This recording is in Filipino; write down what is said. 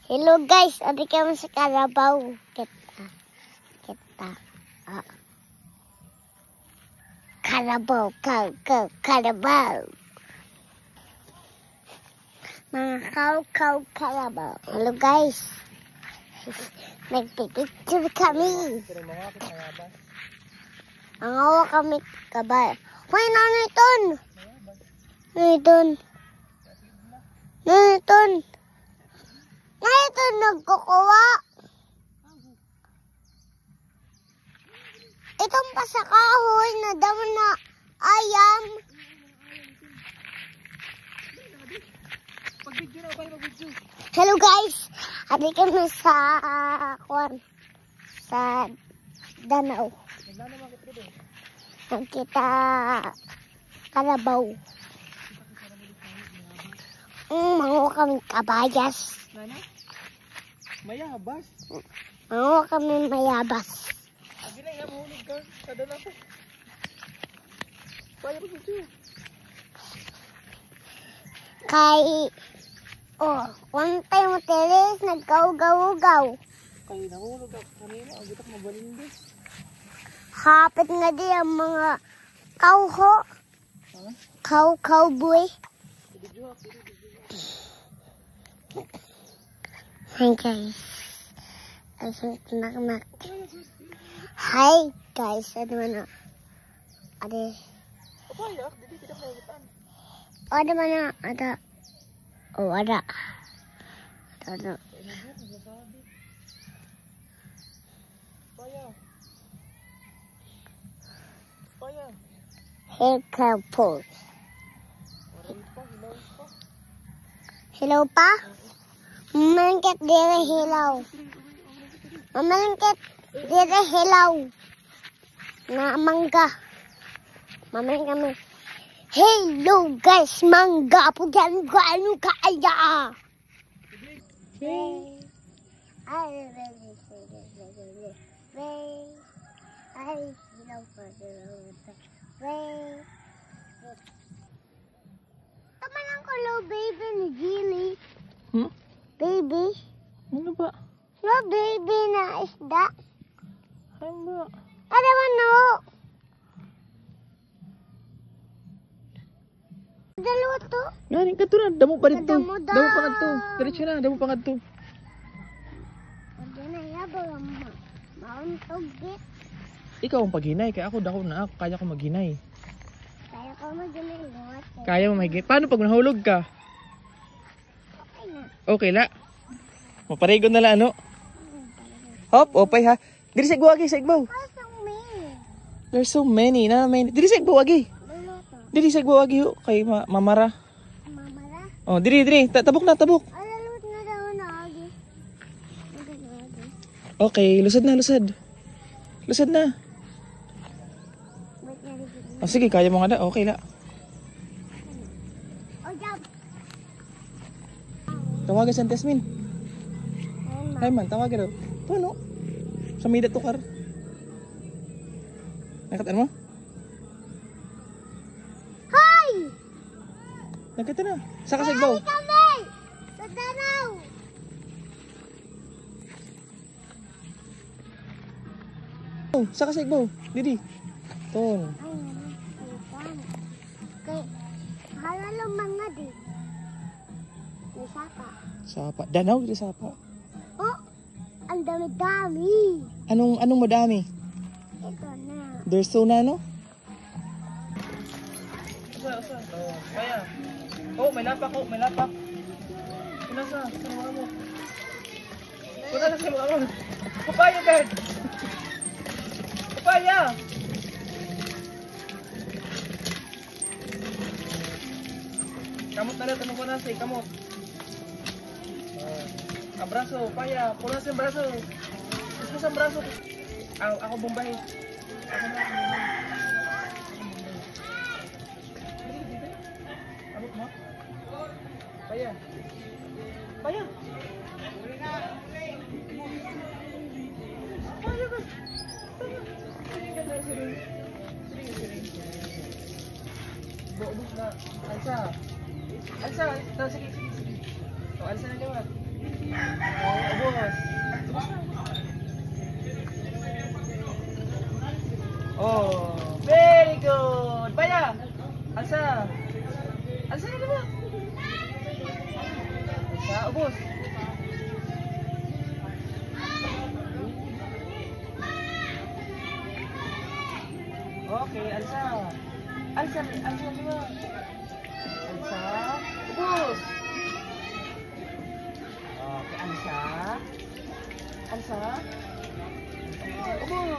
Hello guys, adi kami sa Karabaw. Kita. Karabaw, Karabaw. Mga Karabaw. Hello guys. Nagpipicture kami. Ang awa kami kabay. Hoy, naniton. Naniton nagkukuha. Itong pasakahoy na damo na ayam. Hello guys. Abi kami sa Danau. Kita Karabaw. Manguha kami kabayas. Mayabas? Manguha kami mayabas. Sabi na yan, mahulog ka. Kada na ako. Paya ba dito? One time mo teres, nagkaw-gaw-gaw. Kaya nahulog ako kanina. Ang gutak mabalindi. Hapit nga di ang mga kawho. Cowboy. Hi guys. Hi guys. Ano na? Ade. Papaya? Dili kita kayagitan. Ada mana? Ada. Oh ada. Ada. Papaya. Hey couple. Hello pa? Mamalangkit dire hilaw. Mamalangkit dire hilaw. Na mangga. Mamalangkit kami. Hello guys, mangga po dyan ko ano kaya. Tama lang ko low baby ni Gilly. Baby. Ano ba? Low baby na isda. Ano ba? Ada mano. Dalawa to. Galing ka to na. Damo pa rin to. Damo daw. Damo pa nga to. Diretso na. Damo pa nga to. Hindi na yabang mauntog dit. Ikaw ang paghinay. Kaya ako dako na ako. Kaya ko maghinay. Kaya ko mag-ginay. Kaya mo maghinay. Paano pag nahulog ka? Okay na. Okay la. Maparigon na la ano? Hop, opay ha. Diri sa igbaw agi, sa igbaw. There's so many. Diri sa igbaw agi. Diri sa igbaw agi ho. Kay mamara. Mamara? Oh, diri. Tabok na, tabok. Alalot na daw na agi. Okay, lusad na. Lusad na. Oh, sige, kaya mo nga na. Okay la. Tawagan sa Tesmin. Ay man, tawagan daw. Ito no? Sa may datukar. Nakatan mo? Hi! Nakita na. Saka sa igbaw. Kami! Sa Danau! Oh, saka sa igbaw. Didi. Ton. Kay, halalo mga di. May sapa. Sapa. Danaw di sapa. Oh! Ang dami-dami! Anong madami? Ito na. There's so na no? Asa? Oh, kaya. Oh, may lapak. Inasa? Sa mga mo. Wala na sa mga mo. Papaya, Ben! Papaya! Kamot na lang. Tanong ko na sa kamot. Abraso, paya. Punas yung braso. Gusto sa braso. Ako Bombay. Ako na. Abot mo? Paya. Paya. Paya ka. Bobos na. Alsa. Sige. Oh, alsa na liwat. ubos. Okay, alsa. Alsa, alsa dua. Alsa, ubos. Okay, alsa. Alsa. Ubos.